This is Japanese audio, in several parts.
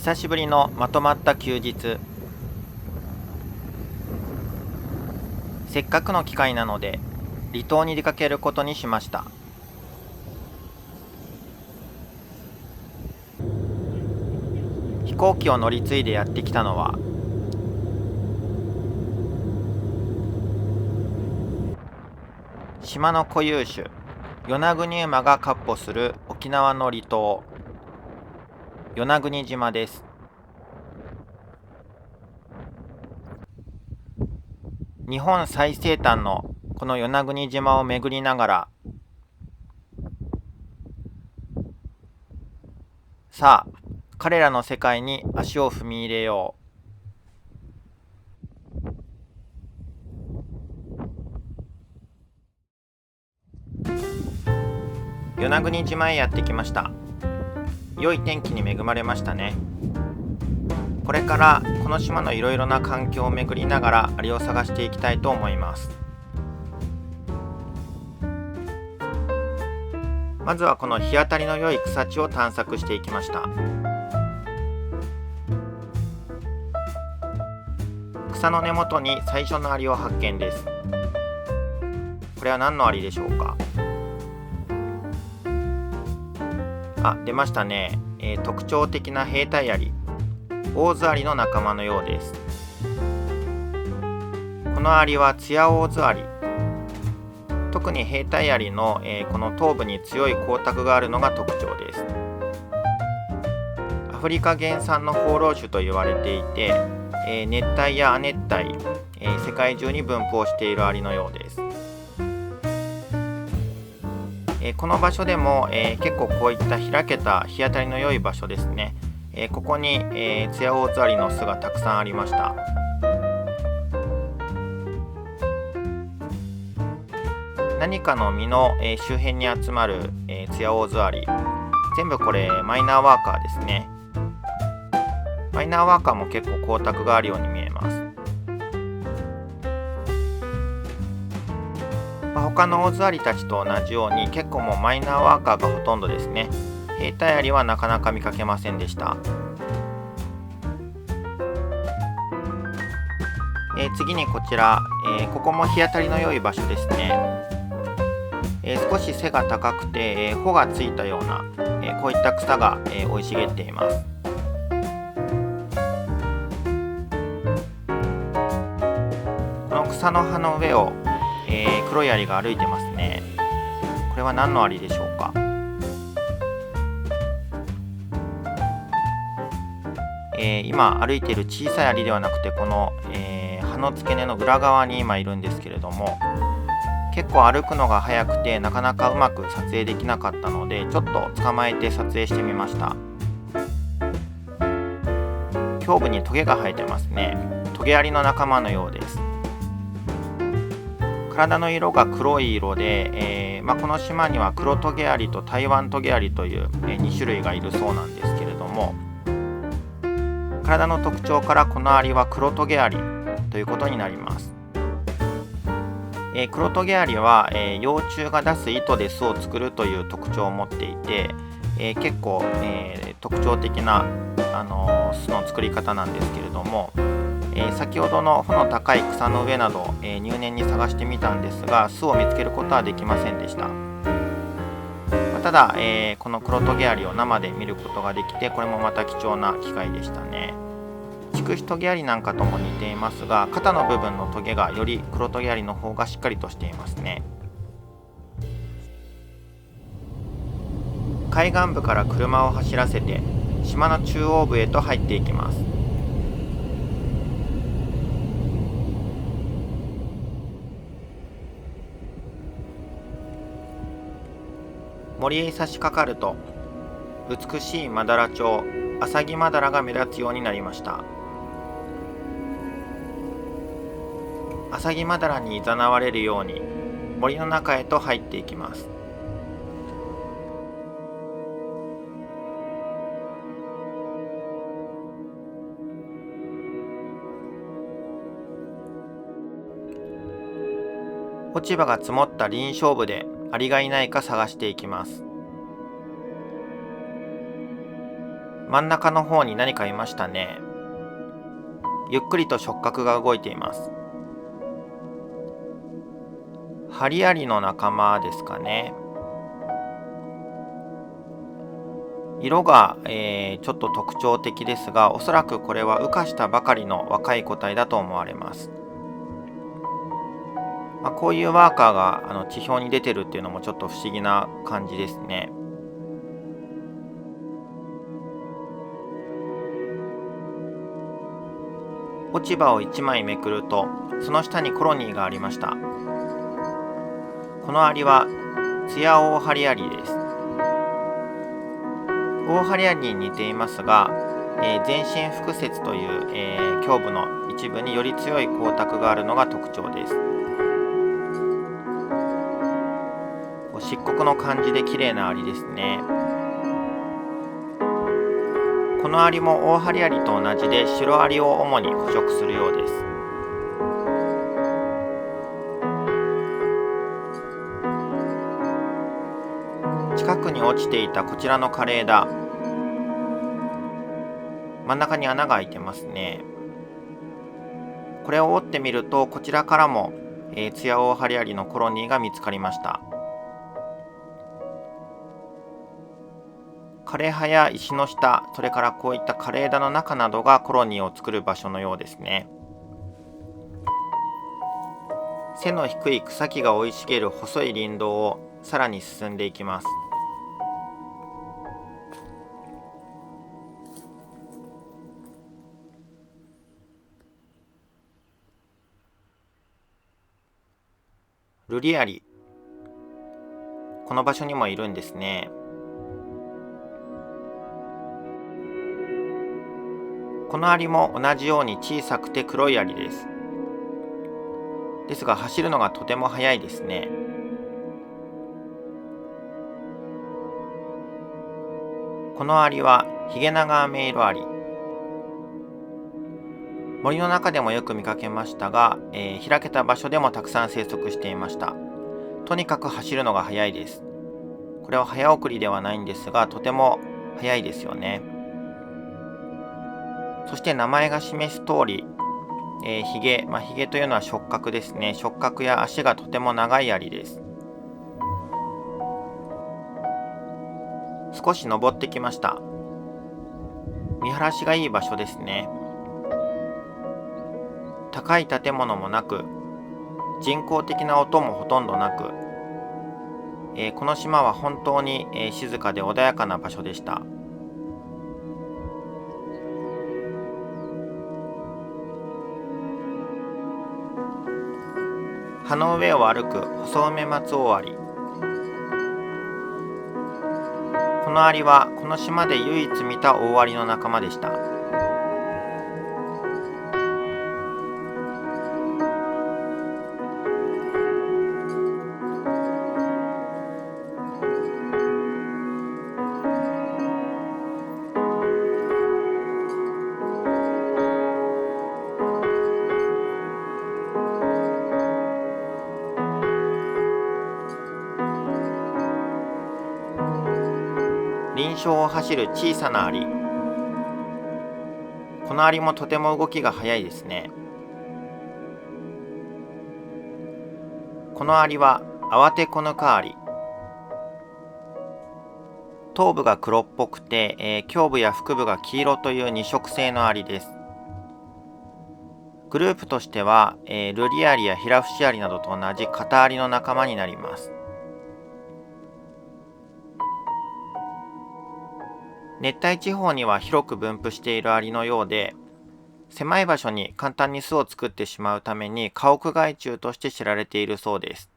久しぶりのまとまった休日。せっかくの機会なので離島に出かけることにしました。飛行機を乗り継いでやってきたのは島の固有種与那国馬が闊歩する沖縄の離島与那国島です。日本最西端のこの与那国島を巡りながら、さあ彼らの世界に足を踏み入れよう。与那国島へやってきました。良い天気に恵まれましたね。これからこの島のいろいろな環境を巡りながらアリを探していきたいと思います。まずはこの日当たりの良い草地を探索していきました。草の根元に最初のアリを発見です。これは何のアリでしょうか。出ましたね。特徴的な兵隊アリ、オオズアリの仲間のようです。このアリはツヤオオズアリ。特に兵隊アリの、この頭部に強い光沢があるのが特徴です。アフリカ原産の放浪種と言われていて、熱帯や亜熱帯、世界中に分布しているアリのようです。この場所でも、結構こういった開けた日当たりの良い場所ですね。ここに、ツヤオオズアリの巣がたくさんありました。何かの実の、周辺に集まる、ツヤオオズアリ、全部これマイナーワーカーですね。マイナーワーカーも結構光沢があるように見えます。他のオオズアリたちと同じように結構もうマイナーワーカーがほとんどですね。兵隊アリはなかなか見かけませんでした。次にこちら、ここも日当たりの良い場所ですね。少し背が高くて、穂がついたような、こういった草が、生い茂っています。この草の葉の上を、黒いアリが歩いてますね。これは何のアリでしょうか。今歩いている小さいアリではなくて、この、葉の付け根の裏側に今いるんですけれども、結構歩くのが速くてなかなかうまく撮影できなかったので、ちょっと捕まえて撮影してみました。胸部にトゲが生えてますね。トゲアリの仲間のようです。体の色が黒い色で、この島には黒トゲアリと台湾トゲアリという、2種類がいるそうなんですけれども、体の特徴からこのアリは黒トゲアリということになります。黒トゲアリは、幼虫が出す糸で巣を作るという特徴を持っていて、結構、特徴的な、巣の作り方なんですけれども、先ほどの穂の高い草の上など、入念に探してみたんですが、巣を見つけることはできませんでした。ただ、この黒トゲアリを生で見ることができて、これもまた貴重な機会でしたね。筑肥トゲアリなんかとも似ていますが、肩の部分のトゲがより黒トゲアリの方がしっかりとしていますね。海岸部から車を走らせて島の中央部へと入っていきます。森へ差し掛かると、美しいマダラチョウ、アサギマダラが目立つようになりました。アサギマダラに誘われるように森の中へと入っていきます。落ち葉が積もった林床部でアリがいないか探していきます。真ん中の方に何かいましたね。ゆっくりと触覚が動いています。ハリアリの仲間ですかね。色が、ちょっと特徴的ですが、おそらくこれは羽化したばかりの若い個体だと思われます。こういうワーカーが地表に出てるっていうのもちょっと不思議な感じですね。落ち葉を1枚めくると、その下にコロニーがありました。このアリはツヤオオハリアリです。オオハリアリに似ていますが、全身腹節という、胸部の一部により強い光沢があるのが特徴です。漆黒の感じで綺麗なアリですね。このアリもオオハリアリと同じでシロアリを主に捕食するようです。近くに落ちていたこちらの枯れ枝、真ん中に穴が開いてますね。これを折ってみると、こちらからも、ツヤオオハリアリのコロニーが見つかりました。枯れ葉や石の下、それからこういった枯れ枝の中などがコロニーを作る場所のようですね。背の低い草木が生い茂る細い林道をさらに進んでいきます。ルリアリ、この場所にもいるんですね。このアリも同じように小さくて黒いアリです。ですが走るのがとても速いですね。このアリはヒゲナガアメイロアリ。森の中でもよく見かけましたが、開けた場所でもたくさん生息していました。とにかく走るのが速いです。これは早送りではないんですが、とても速いですよね。そして名前が示す通り、ヒゲというのは触覚ですね。触覚や足がとても長いアリです。少し登ってきました。見晴らしがいい場所ですね。高い建物もなく、人工的な音もほとんどなく、この島は本当に、静かで穏やかな場所でした。葉の上を歩くホソウメマツオオアリ。このアリはこの島で唯一見た大アリの仲間でした。林床を走る小さなアリ。このアリもとても動きが速いですね。このアリはアワテコヌカアリ。頭部が黒っぽくて、胸部や腹部が黄色という二色性のアリです。グループとしては、ルリアリやヒラフシアリなどと同じカタアリの仲間になります。熱帯地方には広く分布しているアリのようで、狭い場所に簡単に巣を作ってしまうために家屋害虫として知られているそうです。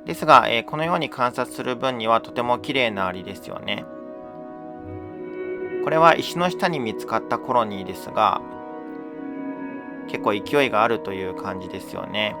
ですが、このように観察する分にはとても綺麗なアリですよね。これは石の下に見つかったコロニーですが、結構勢いがあるという感じですよね。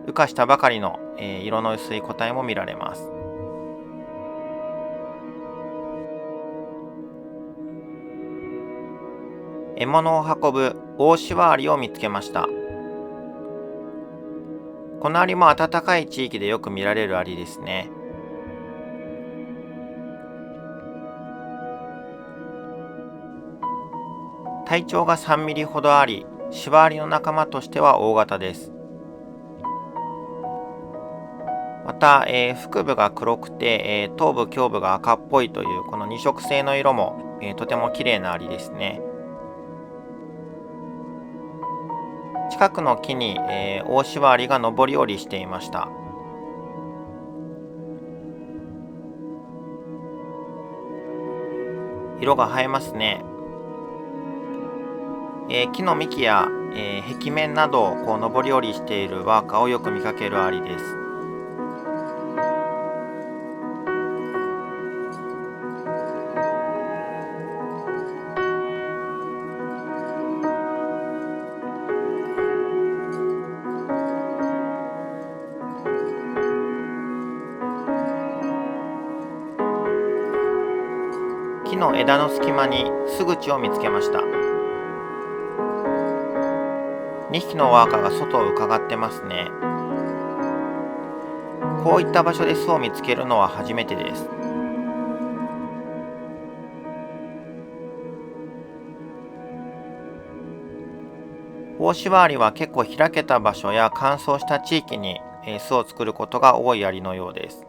羽化したばかりの、色の薄い個体も見られます。獲物を運ぶオオシワアリを見つけました。このアリも暖かい地域でよく見られるアリですね。体長が3ミリほどあり、シバアリの仲間としては大型です。また、腹部が黒くて、頭部胸部が赤っぽいというこの2色性の色も、とても綺麗なアリですね。近くの木に、オオシバアリが上り下りしていました。色が映えますね。木の幹や、壁面などを上り下りしているワーカーをよく見かけるアリです。木の枝の隙間に巣口を見つけました。2匹のワーカーが外を伺ってますね。こういった場所で巣を見つけるのは初めてです。オオシバアリは結構開けた場所や乾燥した地域に巣を作ることが多いアリのようです。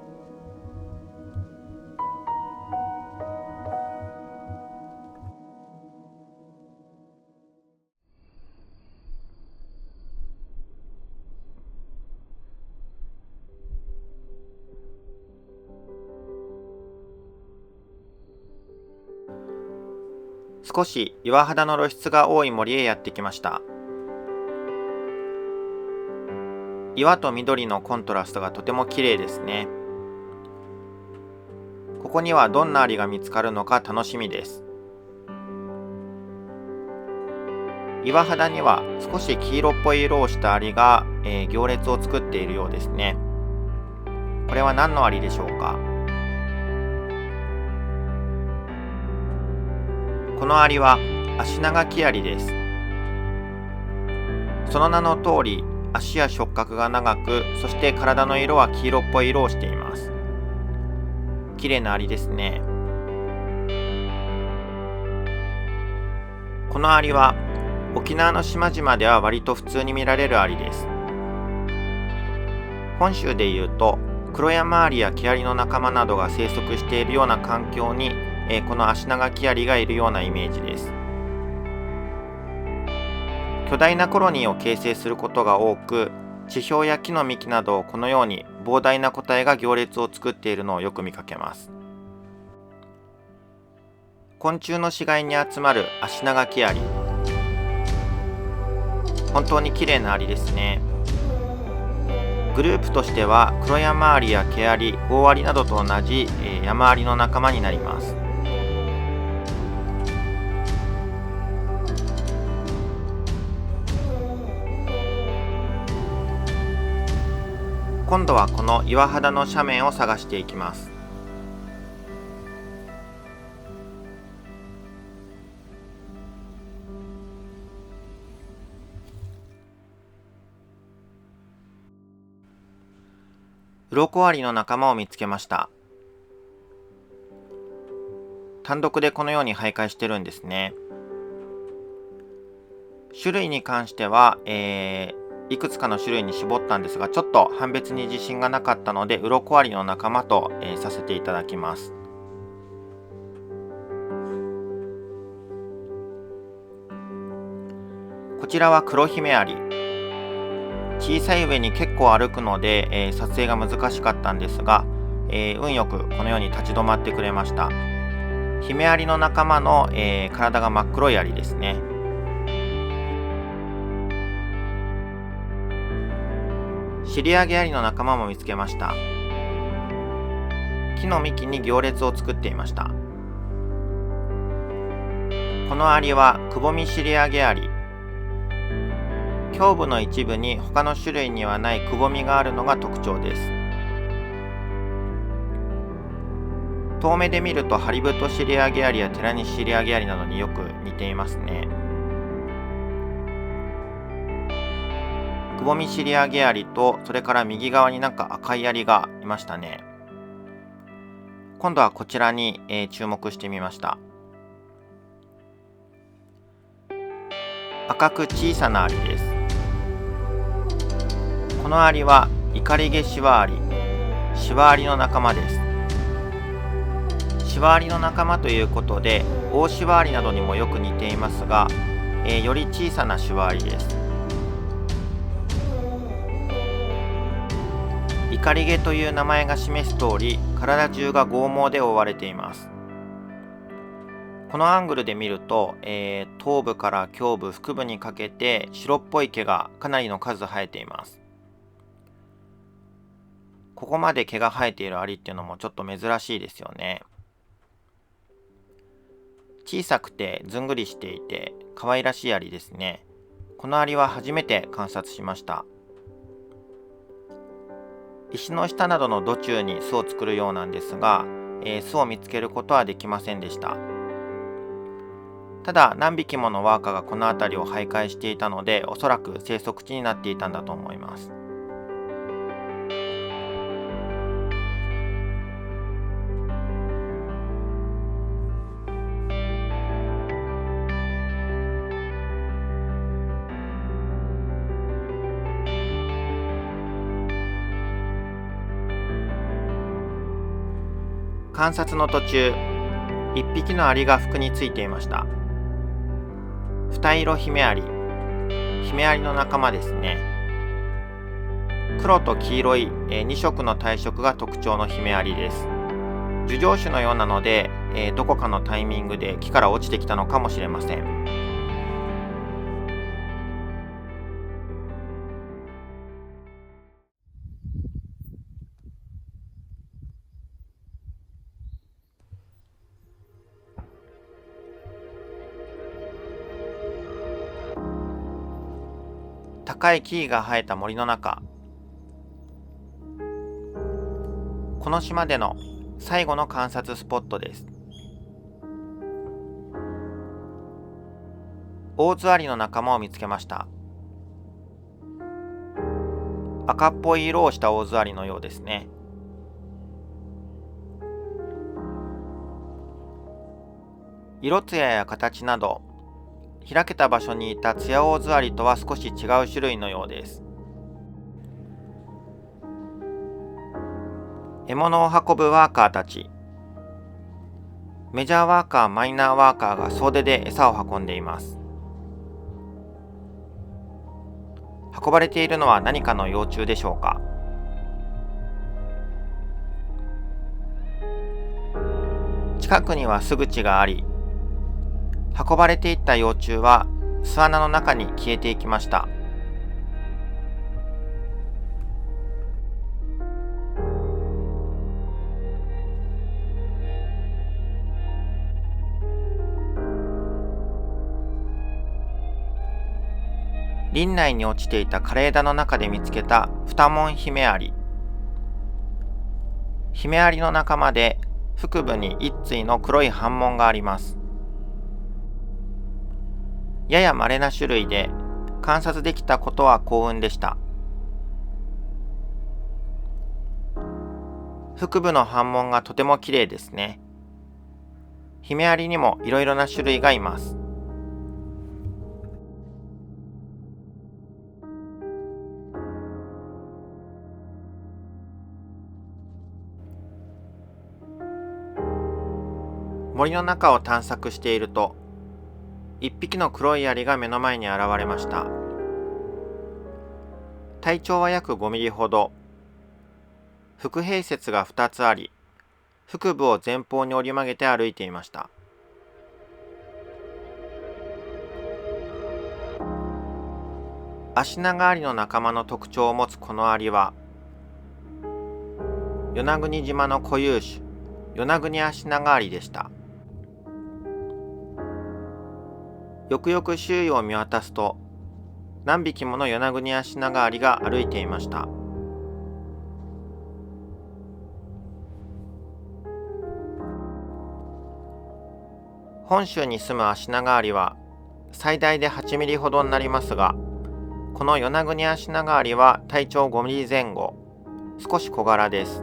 少し岩肌の露出が多い森へやってきました。岩と緑のコントラストがとても綺麗ですね。ここにはどんなアリが見つかるのか楽しみです。岩肌には少し黄色っぽい色をしたアリが、行列を作っているようですね。これは何のアリでしょうか。このアリはアシナガキアリです。その名の通り、足や触覚が長く、そして体の色は黄色っぽい色をしています。綺麗なアリですね。このアリは沖縄の島々では割と普通に見られるアリです。本州でいうとクロヤマアリやキアリの仲間などが生息しているような環境に、このアシナガキアリがいるようなイメージです。巨大なコロニーを形成することが多く、地表や木の幹などをこのように膨大な個体が行列を作っているのをよく見かけます。昆虫の死骸に集まるアシナガキアリ、本当に綺麗なアリですね。グループとしてはクロヤマアリやケアリ、オオアリなどと同じ、ヤマアリの仲間になります。今度はこの岩肌の斜面を探していきます。鱗アリの仲間を見つけました。単独でこのように徘徊してるんですね。種類に関しては、いくつかの種類に絞ったんですが、ちょっと判別に自信がなかったので、鱗アリの仲間と、させていただきます。こちらは黒姫アリ。小さい上に結構歩くので、撮影が難しかったんですが、運よくこのように立ち止まってくれました。姫アリの仲間の、体が真っ黒いアリですね。尻上げアリの仲間も見つけました。木の幹に行列を作っていました。このアリはくぼみ尻上げアリ。胸部の一部に他の種類にはないくぼみがあるのが特徴です。遠目で見るとハリブト尻上げアリやテラニシ尻上げアリなどによく似ていますね。くぼみ尻上げアリと、それから右側になんか赤いアリがいましたね。今度はこちらに、注目してみました。赤く小さなアリです。このアリはイカリゲシワアリ、シワアリの仲間です。シワアリの仲間ということで、オオシワアリなどにもよく似ていますが、より小さなシワアリです。イカリゲという名前が示す通り、体中が剛毛で覆われています。このアングルで見ると、頭部から胸部、腹部にかけて白っぽい毛がかなりの数生えています。ここまで毛が生えているアリっていうのもちょっと珍しいですよね。小さくてずんぐりしていて可愛らしいアリですね。このアリは初めて観察しました。石の下などの土中に巣を作るようなんですが、巣を見つけることはできませんでした。ただ何匹ものワーカーがこの辺りを徘徊していたので、おそらく生息地になっていたんだと思います。観察の途中、一匹のアリが服についていました。二色ヒメアリ、ヒメアリの仲間ですね。黒と黄色い2色の体色が特徴のヒメアリです。樹上種のようなので、どこかのタイミングで木から落ちてきたのかもしれません。高い木々が生えた森の中、この島での最後の観察スポットです。オオズアリの仲間を見つけました。赤っぽい色をしたオオズアリのようですね。色艶や形など、開けた場所にいたツヤオオズアリとは少し違う種類のようです。獲物を運ぶワーカーたち。メジャーワーカー、マイナーワーカーが総出で餌を運んでいます。運ばれているのは何かの幼虫でしょうか。近くには巣口があり、運ばれていった幼虫は巣穴の中に消えていきました。林内に落ちていた枯れ枝の中で見つけたフタモンヒメアリ。ヒメアリの仲間で、腹部に一対の黒い斑紋があります。やや稀な種類で、観察できたことは幸運でした。腹部の斑紋がとても綺麗ですね。ヒメアリにもいろいろな種類がいます。森の中を探索していると、一匹の黒いアリが目の前に現れました。体長は約5ミリほど、腹平節が2つあり、腹部を前方に折り曲げて歩いていました。アシナガアリの仲間の特徴を持つこのアリは、与那国島の固有種、与那国アシナガアリでした。よくよく周囲を見渡すと、何匹もの与那国アシナガアリが歩いていました。本州に住むアシナガアリは最大で8ミリほどになりますが、この与那国アシナガアリは体長5ミリ前後、少し小柄です。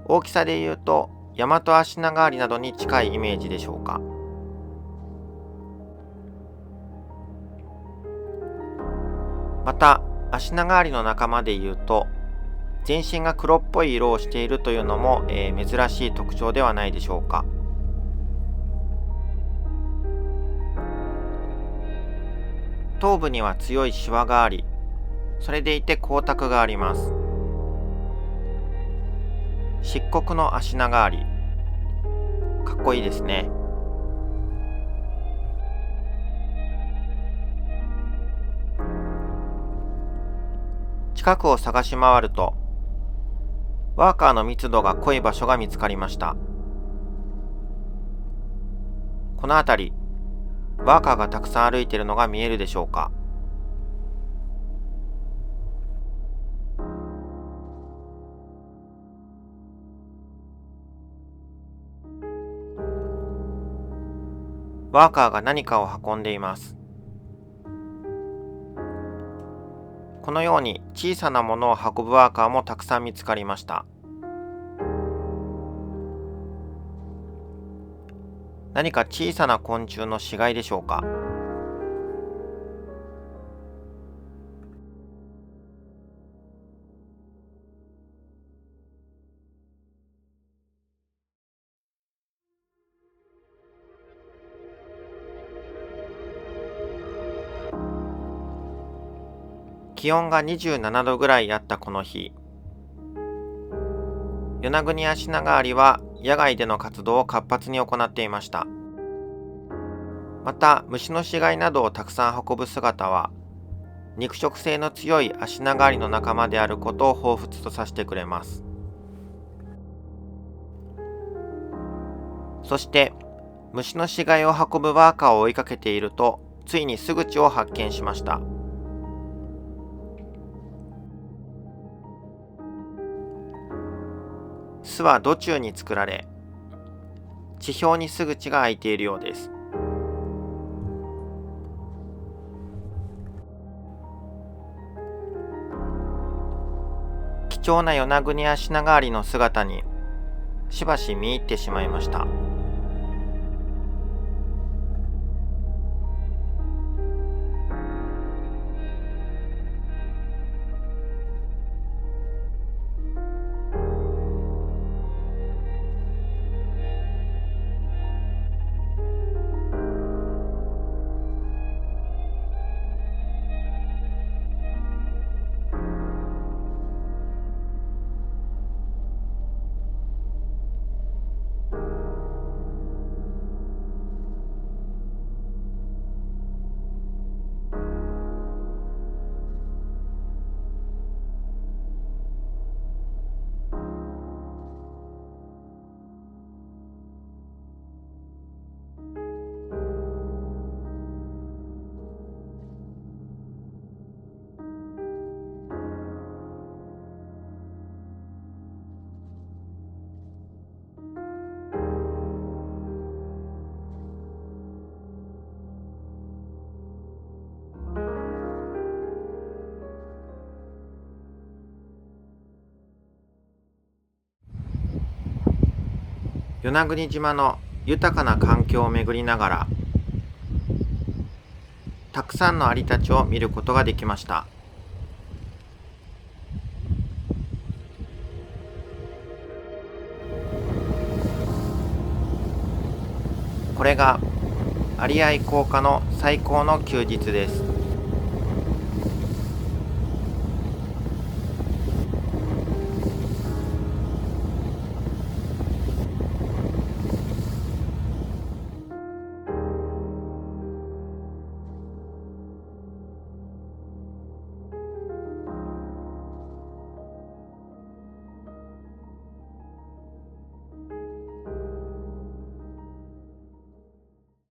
大きさでいうとヤマトアシナガアリなどに近いイメージでしょうか。また、アシナガアリの仲間でいうと、全身が黒っぽい色をしているというのも、珍しい特徴ではないでしょうか。頭部には強いシワがあり、それでいて光沢があります。漆黒のアシナガアリ、かっこいいですね。近くを探し回ると、ワーカーの密度が濃い場所が見つかりました。この辺り、ワーカーがたくさん歩いているのが見えるでしょうか。ワーカーが何かを運んでいます。このように小さなものを運ぶワーカーもたくさん見つかりました。何か小さな昆虫の死骸でしょうか。気温が27度ぐらいあったこの日、与那国アシナガアリは野外での活動を活発に行っていました。また、虫の死骸などをたくさん運ぶ姿は、肉食性の強いアシナガアリの仲間であることを彷彿とさせてくれます。そして、虫の死骸を運ぶワーカーを追いかけていると、ついに巣口を発見しました。巣は土中に作られ、地表に巣口が開いているようです。貴重な与那国アシナガアリの姿にしばし見入ってしまいました。与那国島の豊かな環境を巡りながら、たくさんのアリたちを見ることができました。これがアリ愛好家の最高の休日です。